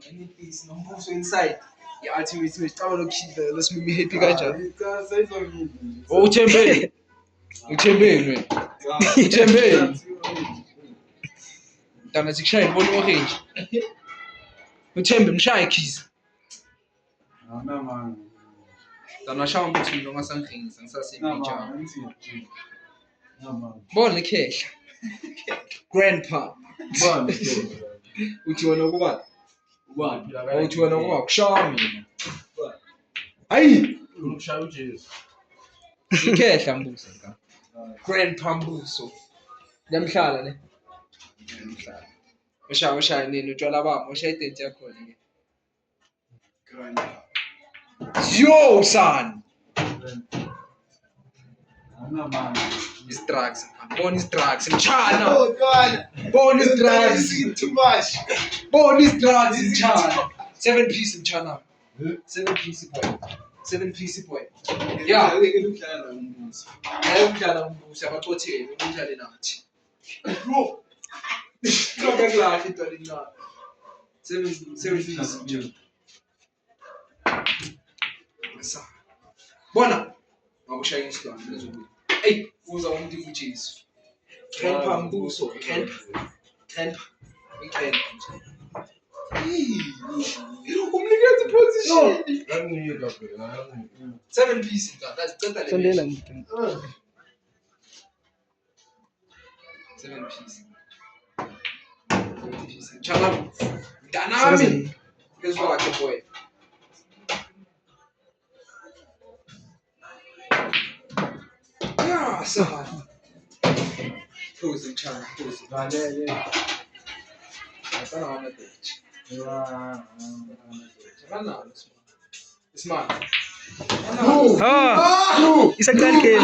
Any piece nombuso inside. I-ultimate match. Caba lokushida let's make me happy kanjani. Uthembeni. Uthembeni wena. Uthembeni. Dana sikushaye ibona orange. Uthembe mshaye khiza. Dana shaya ukuthi mina ngasangingisa ngisasepitcha. Bona ikhehla. Grandpa. Bona. Uthi wena ukuba uthi wena ukuba kushaya mina. Hayi, Ukushaya uJesu. ikhehla mbuso ka. Grandpa mbuso. Ngiyamhlala ne. Ngiyamhlala. Ushaya nini utshwala bami, ushaya idate yakho ke. Yo son. Is drugs. Bonus drugs. Mchana. Oh God. Bonus drugs. This is too much. Bonus drugs in China. 7 piece in China. 7 piece boy. 7 piece boy. Yeah. Ayokudlala umbuso abaxothele ukudlala nathi. Bro. Ngoba nglahle intoni na. 7 piece nje. Sa. Bona. Awushaya isilwane lezokuthi. Hey, uza umuntu uJesu. Grandpa mbuso, grandpa. Umnikeza position. 7 piece that's centa Sondela le. ngithi. 7 piece. Chala. Danami. Ngizwakhe boy. Yeah, so. Who's in China? Who's in China? I don't know bitch. It's mine. Oh, isaqala game.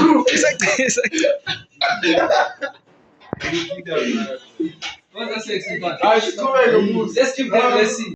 What's that sexy button? Let's keep that. Let's see.